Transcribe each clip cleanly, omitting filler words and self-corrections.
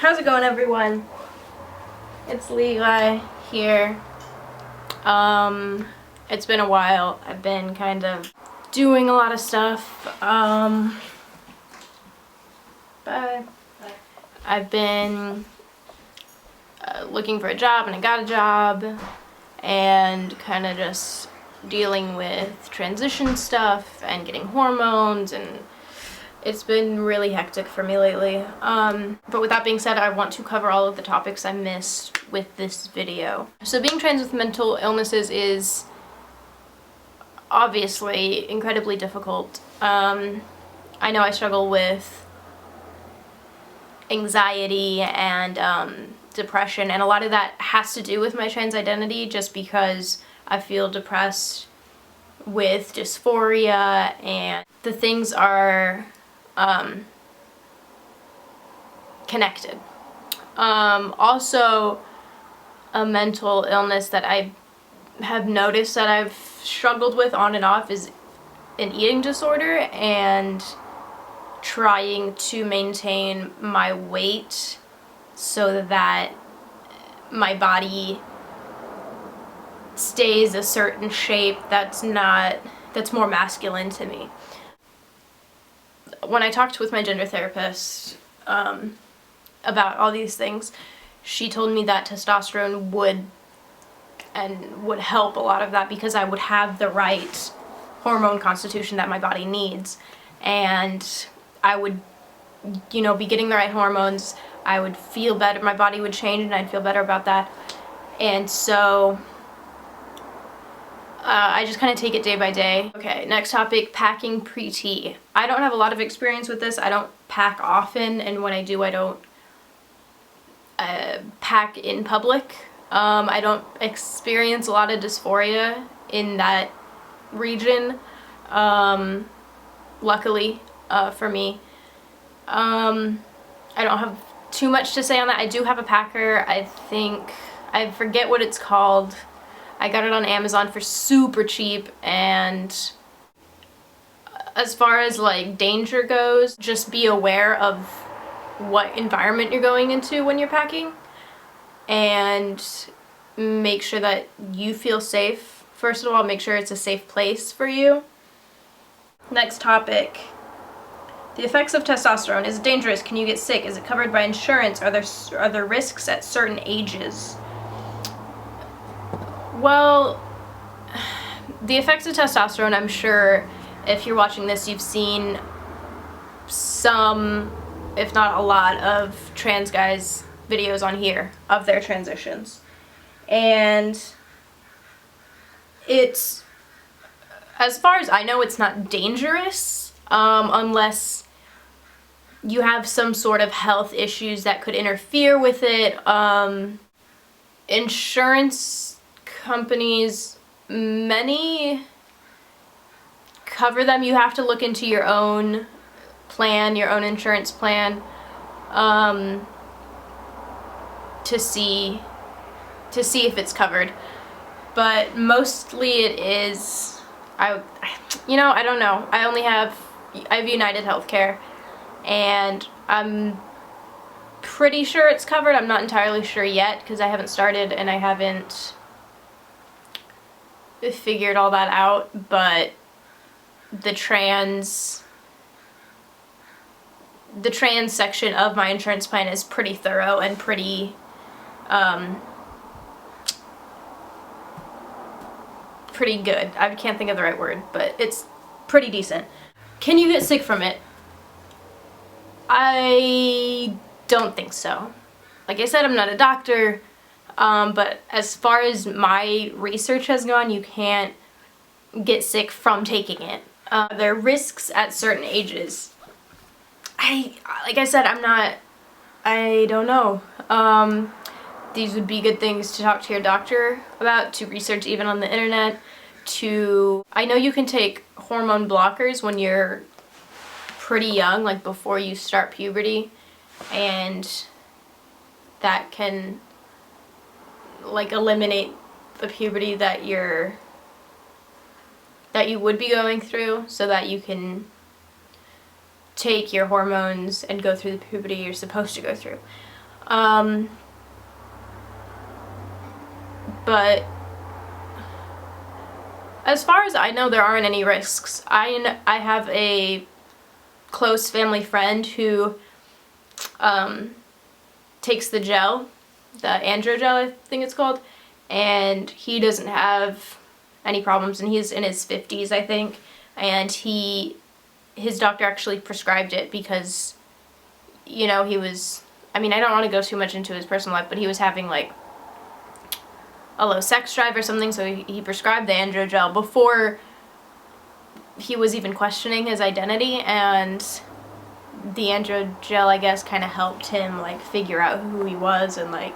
How's it going, everyone? It's Levi here. It's been a while. I've been kind of doing a lot of stuff. But I've been looking for a job, and I got a job, and kind of just dealing with transition stuff and getting hormones, and it's been really hectic for me lately. But with that being said, I want to cover all of the topics I missed with this video. So being trans with mental illnesses is obviously incredibly difficult. I know I struggle with anxiety and depression, and a lot of that has to do with my trans identity, just because I feel depressed with dysphoria, and the things are connected. Also, a mental illness that I have noticed that I've struggled with on and off is an eating disorder, and trying to maintain my weight so that my body stays a certain shape that's more masculine to me. When I talked with my gender therapist about all these things, she told me that testosterone would help a lot of that, because I would have the right hormone constitution that my body needs, and I would, be getting the right hormones. I would feel better, my body would change, and I'd feel better about that. And so I just kind of take it day by day. Okay, next topic, packing pre-T. I don't have a lot of experience with this. I don't pack often, and when I do, I don't pack in public. I don't experience a lot of dysphoria in that region, luckily for me. I don't have too much to say on that. I do have a packer. I forget what it's called. I got it on Amazon for super cheap, and as far as like danger goes, just be aware of what environment you're going into when you're packing, and make sure that you feel safe. First of all, make sure it's a safe place for you. Next topic. The effects of testosterone. Is it dangerous? Can you get sick? Is it covered by insurance? Are there risks at certain ages? Well, the effects of testosterone, I'm sure if you're watching this, you've seen some, if not a lot, of trans guys' videos on here of their transitions. And it's, as far as I know, it's not dangerous, unless you have some sort of health issues that could interfere with it. Insurance companies, many cover them. You have to look into your own plan, your own insurance plan, to see if it's covered. But mostly it is. I don't know. I have United Healthcare, and I'm pretty sure it's covered. I'm not entirely sure yet, because I haven't started and I haven't figured all that out. But the trans section of my insurance plan is pretty thorough and pretty good. I can't think of the right word, but it's pretty decent. Can you get sick from it? I don't think so. Like I said, I'm not a doctor, but as far as my research has gone, you can't get sick from taking it. There are risks at certain ages. Like I said, I don't know. These would be good things to talk to your doctor about, to research even on the internet. I know you can take hormone blockers when you're pretty young, like before you start puberty, and that can like eliminate the puberty that you would be going through, so that you can take your hormones and go through the puberty you're supposed to go through. Um, but as far as I know, there aren't any risks. I have a close family friend who takes the gel, the androgel I think it's called, and he doesn't have any problems, and he's in his 50s I think, and his doctor actually prescribed it because, you know, he was, I mean, I don't want to go too much into his personal life, but he was having like a low sex drive or something, so he prescribed the androgel before he was even questioning his identity, and the androgel, I guess, kind of helped him like figure out who he was, and like,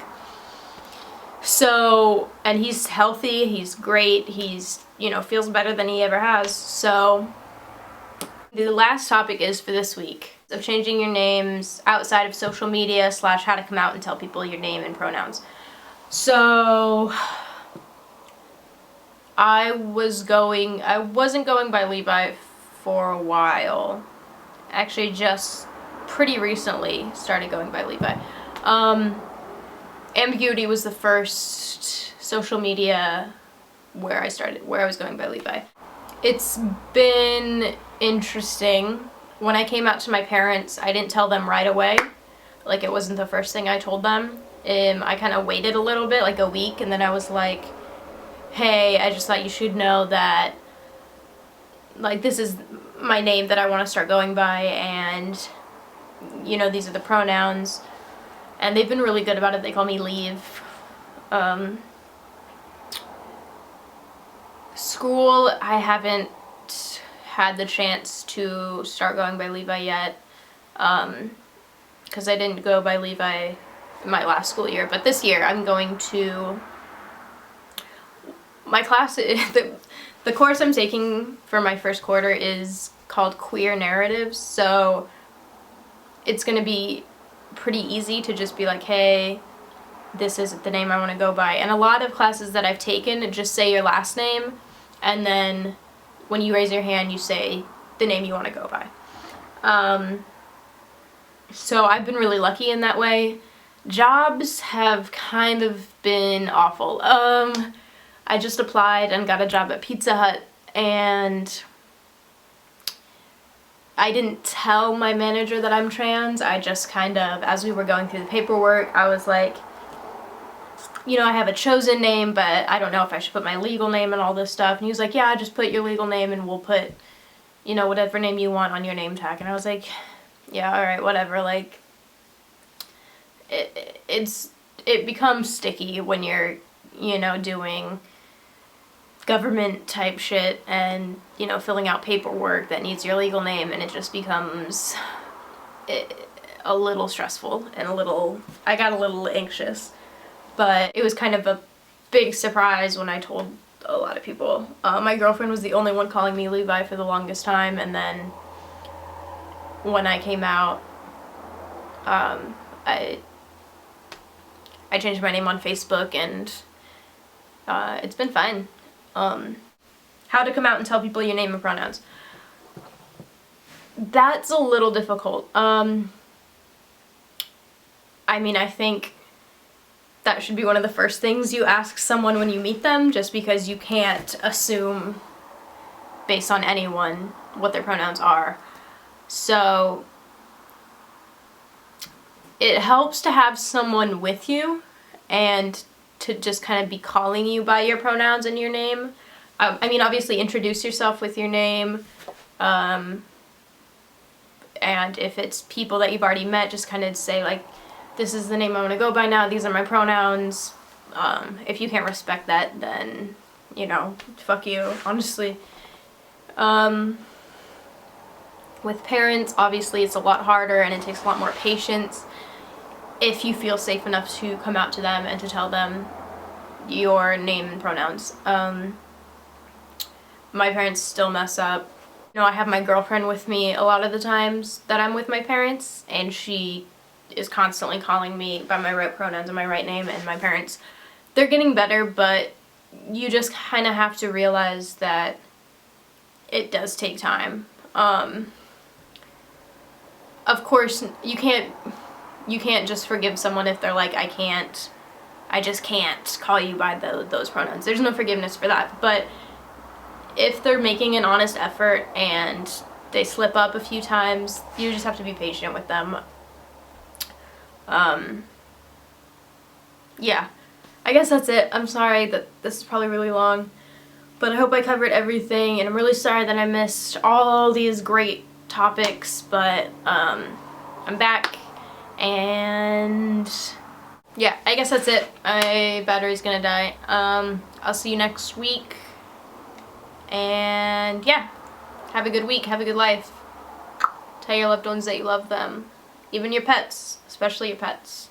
so, and he's healthy, he's great, he's, you know, feels better than he ever has. So the last topic is for this week of changing your names outside of social media / how to come out and tell people your name and pronouns. So I wasn't going by Levi for a while. Actually, just pretty recently started going by Levi. Ambiguity was the first social media where I was going by Levi. It's been interesting. When I came out to my parents, I didn't tell them right away. Like, it wasn't the first thing I told them. I kind of waited a little bit, like a week, and then I was like, hey, I just thought you should know that, like, this is my name that I want to start going by, and, you know, these are the pronouns. And they've been really good about it. They call me Leave. School, I haven't had the chance to start going by Levi yet, because I didn't go by Levi in my last school year. But this year, I'm going to my class. The course I'm taking for my first quarter is called Queer Narratives, so it's going to be pretty easy to just be like, hey, this is the name I want to go by. And a lot of classes that I've taken just say your last name, and then when you raise your hand, you say the name you want to go by. So I've been really lucky in that way. Jobs have kind of been awful. I just applied and got a job at Pizza Hut, and I didn't tell my manager that I'm trans. I just kind of, as we were going through the paperwork, I was like, you know, I have a chosen name, but I don't know if I should put my legal name and all this stuff. And he was like, yeah, just put your legal name and we'll put, you know, whatever name you want on your name tag. And I was like, yeah, all right, whatever. Like, it becomes sticky when you're, you know, doing government type shit and, you know, filling out paperwork that needs your legal name, and it just becomes a little stressful and I got a little anxious. But it was kind of a big surprise when I told a lot of people. My girlfriend was the only one calling me Levi for the longest time, and then when I came out, I changed my name on Facebook, and it's been fine. How to come out and tell people your name and pronouns. That's a little difficult. I mean, I think that should be one of the first things you ask someone when you meet them, just because you can't assume based on anyone what their pronouns are. So it helps to have someone with you and to just kind of be calling you by your pronouns and your name. I mean, obviously introduce yourself with your name, and if it's people that you've already met, just kind of say like, this is the name I want to go by now, these are my pronouns. If you can't respect that, then, you know, fuck you, honestly. With parents, obviously it's a lot harder and it takes a lot more patience if you feel safe enough to come out to them and to tell them your name and pronouns. My parents still mess up. You know, I have my girlfriend with me a lot of the times that I'm with my parents, and she is constantly calling me by my right pronouns and my right name, and my parents, they're getting better, but you just kind of have to realize that it does take time. Of course, you can't you can't just forgive someone if they're like, I just can't call you by those pronouns. There's no forgiveness for that. But if they're making an honest effort and they slip up a few times, you just have to be patient with them. Yeah, I guess that's it. I'm sorry that this is probably really long, but I hope I covered everything, and I'm really sorry that I missed all these great topics, but I'm back, and yeah, I guess that's it. My battery's gonna die. I'll see you next week, and yeah, have a good week, have a good life. Tell your loved ones that you love them, even your pets, especially your pets.